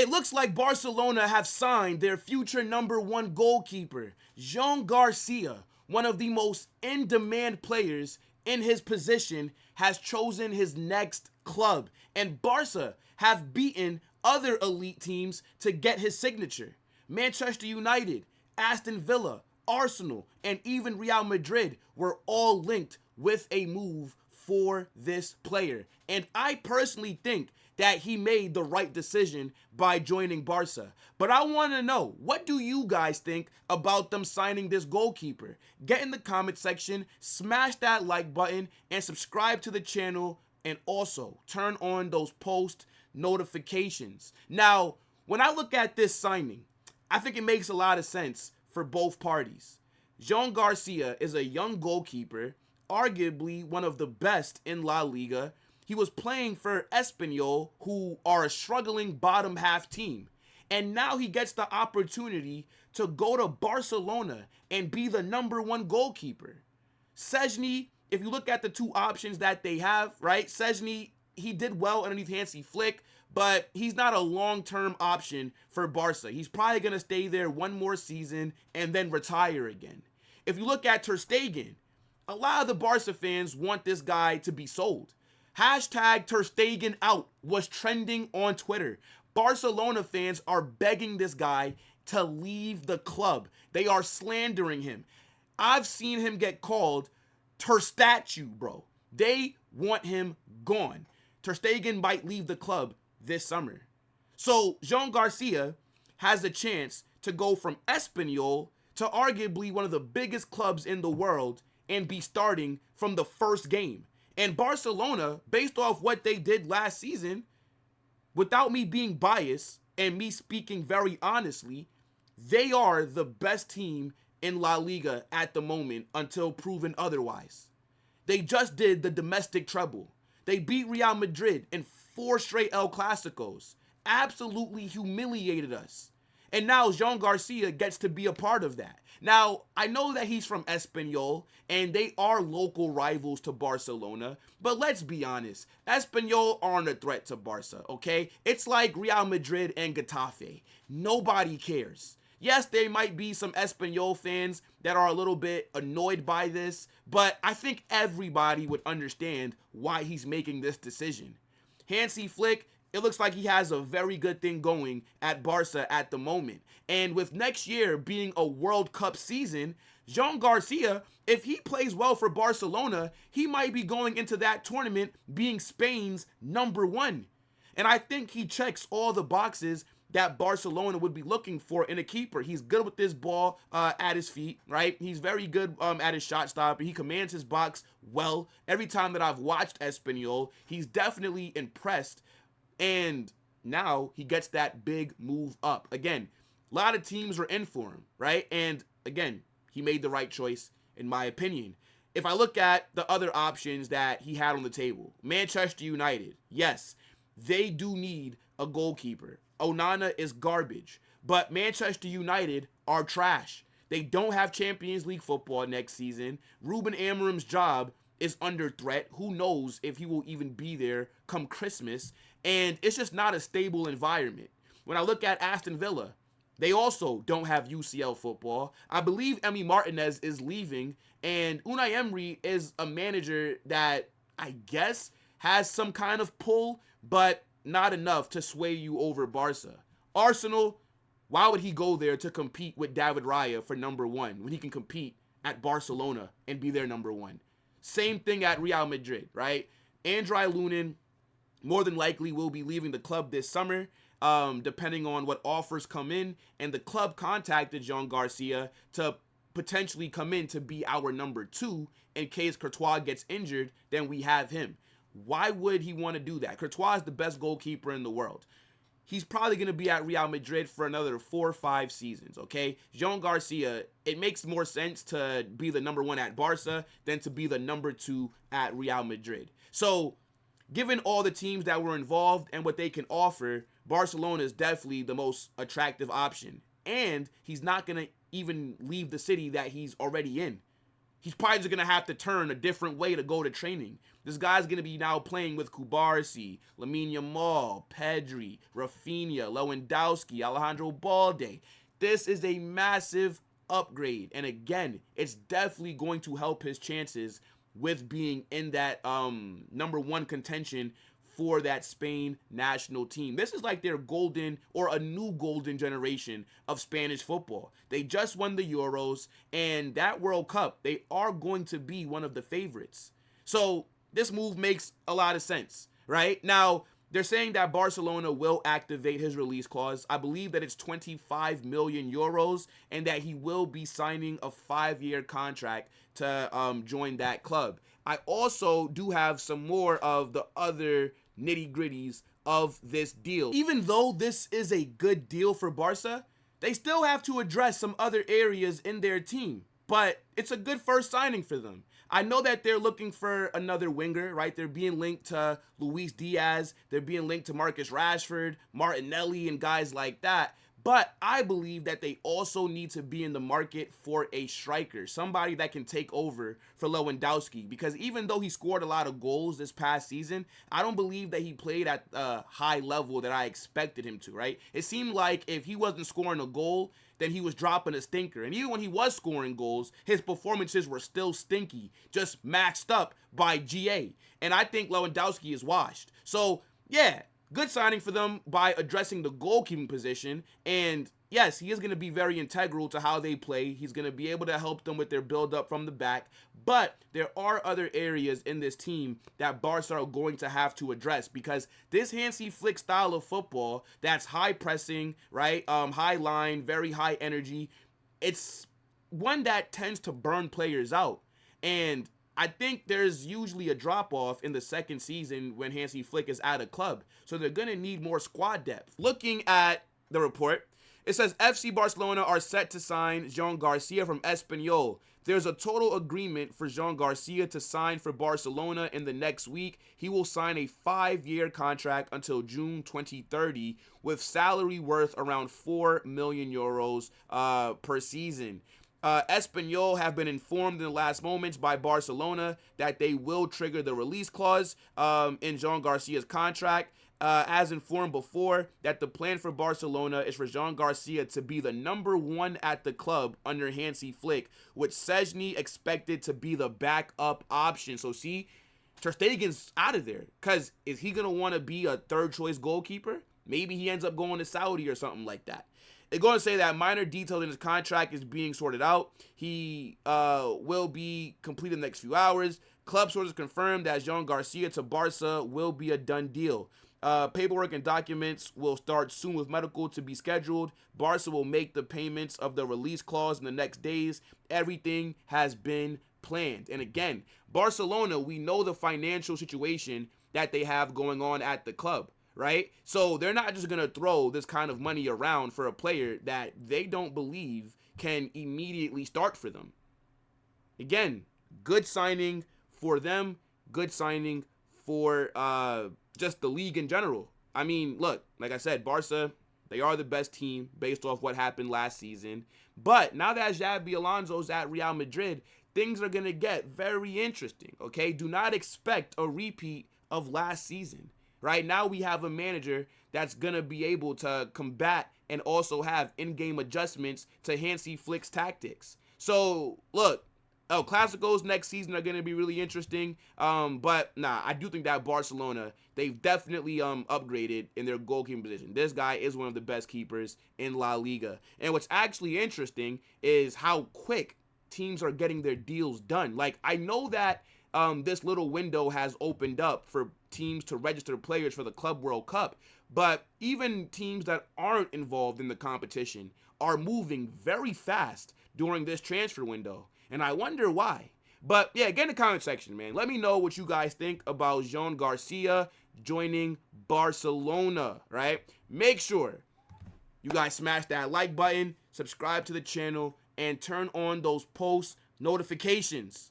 It looks like Barcelona have signed their future #1 goalkeeper, Joan Garcia, one of the most in-demand players in his position, has chosen his next club, and Barca have beaten other elite teams to get his signature. Manchester United, Aston Villa, Arsenal, and even Real Madrid were all linked with a move for this player. And I personally think that he made the right decision by joining Barca. But I want to know, what do you guys think about them signing this goalkeeper? Get in the comment section, smash that like button, and subscribe to the channel, and also turn on those post notifications. Now, when I look at this signing, I think it makes a lot of sense for both parties. Joan Garcia is a young goalkeeper, arguably one of the best in La Liga. He was playing for Espanyol, who are a struggling bottom half team. And now he gets the opportunity to go to Barcelona and be the #1 goalkeeper. SIGN, if you look at the two options that they have, right? SIGN, he did well underneath Hansi Flick, but he's not a long-term option for Barca. He's probably going to stay there one more season and then retire again. If you look at Ter Stegen, a lot of the Barca fans want this guy to be sold. Hashtag Ter Stegen out was trending on Twitter. Barcelona fans are begging this guy to leave the club. They are slandering him. I've seen him get called Ter Statue, bro. They want him gone. Ter Stegen might leave the club this summer. So Joan Garcia has a chance to go from Espanyol to arguably one of the biggest clubs in the world and be starting from the first game. And Barcelona, based off what they did last season, without me being biased and me speaking very honestly, they are the best team in La Liga at the moment until proven otherwise. They just did the domestic treble. They beat Real Madrid in 4 straight El Clasicos. Absolutely humiliated us. And now Joan Garcia gets to be a part of that. Now, I know that he's from Espanyol, and they are local rivals to Barcelona, but let's be honest, Espanyol aren't a threat to Barca, okay? It's like Real Madrid and Getafe. Nobody cares. Yes, there might be some Espanyol fans that are a little bit annoyed by this, but I think everybody would understand why he's making this decision. Hansi Flick, it looks like he has a very good thing going at Barca at the moment. And with next year being a World Cup season, Joan Garcia, if he plays well for Barcelona, he might be going into that tournament being Spain's #1. And I think he checks all the boxes that Barcelona would be looking for in a keeper. He's good with this ball at his feet, right? He's very good at his shot stop. He commands his box well. Every time that I've watched Espanyol, he's definitely impressed. And now he gets that big move up. Again, a lot of teams are in for him, right? And again, he made the right choice, in my opinion. If I look at the other options that he had on the table, Manchester United, yes, they do need a goalkeeper. Onana is garbage, but Manchester United are trash. They don't have Champions League football next season. Ruben Amorim's job is under threat. Who knows if he will even be there come Christmas? And it's just not a stable environment. When I look at Aston Villa, they also don't have UCL football. I believe Emi Martinez is leaving, and Unai Emery is a manager that I guess has some kind of pull, but not enough to sway you over Barca. Arsenal, why would he go there to compete with David Raya for #1 when he can compete at Barcelona and be their #1? Same thing at Real Madrid, right? Andrei Lunin more than likely will be leaving the club this summer, depending on what offers come in. And the club contacted Joan Garcia to potentially come in to be our #2 in case Courtois gets injured. Then we have him. Why would he want to do that? Courtois is the best goalkeeper in the world. He's probably going to be at Real Madrid for another 4 or 5 seasons, okay? Joan Garcia, it makes more sense to be the #1 at Barca than to be the #2 at Real Madrid. So, given all the teams that were involved and what they can offer, Barcelona is definitely the most attractive option. And he's not going to even leave the city that he's already in. he's probably just going to have to turn a different way to go to training. This guy's going to be now playing with Kubarsi, Lamine Yamal, Pedri, Rafinha, Lewandowski, Alejandro Balde. This is a massive upgrade. And again, it's definitely going to help his chances with being in that #1 contention for that Spain national team. This is like their golden or a new golden generation of Spanish football. They just won the Euros, and that World Cup, they are going to be one of the favorites. So this move makes a lot of sense, right? Now, they're saying that Barcelona will activate his release clause. I believe that it's 25 million euros and that he will be signing a 5-year contract to join that club. I also do have some more of the other nitty-gritties of this deal. Even though this is a good deal for Barca, they still have to address some other areas in their team. But it's a good first signing for them. I know that they're looking for another winger, right? They're being linked to Luis Diaz. They're being linked to Marcus Rashford, Martinelli, and guys like that. But I believe that they also need to be in the market for a striker, somebody that can take over for Lewandowski. Because even though he scored a lot of goals this past season, I don't believe that he played at a high level that I expected him to, right? It seemed like if he wasn't scoring a goal, then he was dropping a stinker. And even when he was scoring goals, his performances were still stinky, just maxed up by GA. And I think Lewandowski is washed. So, yeah, good signing for them by addressing the goalkeeping position. And yes, he is going to be very integral to how they play. He's going to be able to help them with their build-up from the back. But there are other areas in this team that Barca are going to have to address, because this Hansi Flick style of football, that's high pressing, right? High line, very high energy. It's one that tends to burn players out. And I think there's usually a drop-off in the second season when Hansi Flick is at a club. So they're going to need more squad depth. Looking at the report, it says FC Barcelona are set to sign Joan García from Espanyol. There's a total agreement for Joan García to sign for Barcelona in the next week. He will sign a 5-year contract until June 2030 with salary worth around 4 million euros per season. Espanyol have been informed in the last moments by Barcelona that they will trigger the release clause in Joan Garcia's contract. As informed before, that the plan for Barcelona is for Joan Garcia to be the #1 at the club under Hansi Flick, with Szczęsny expected to be the backup option. So see, Ter Stegen's out of there, because is he going to want to be a third-choice goalkeeper? Maybe he ends up going to Saudi or something like that. They're going to say that minor detail in his contract is being sorted out. He will be completed in the next few hours. Club sources confirmed that Joan Garcia to Barca will be a done deal. Paperwork and documents will start soon with medical to be scheduled. Barca will make the payments of the release clause in the next days. Everything has been planned. And again, Barcelona, we know the financial situation that they have going on at the club, right? So they're not just going to throw this kind of money around for a player that they don't believe can immediately start for them. Again, good signing for them, good signing for just the league in general. I mean, look, like I said, Barca, they are the best team based off what happened last season. But now that Xabi Alonso's at Real Madrid, things are going to get very interesting, okay? Do not expect a repeat of last season. Right now we have a manager that's going to be able to combat and also have in-game adjustments to Hansi Flick's tactics. So, look, El Clásicos next season are going to be really interesting. But, I do think that Barcelona, they've definitely upgraded in their goalkeeping position. This guy is one of the best keepers in La Liga. And what's actually interesting is how quick teams are getting their deals done. Like, I know that this little window has opened up for teams to register players for the Club World Cup, but even teams that aren't involved in the competition are moving very fast during this transfer window, and I wonder why. But yeah, get in the comment section, man. Let me know what you guys think about Joan Garcia joining Barcelona, right? Make sure you guys smash that like button, subscribe to the channel, and turn on those post notifications.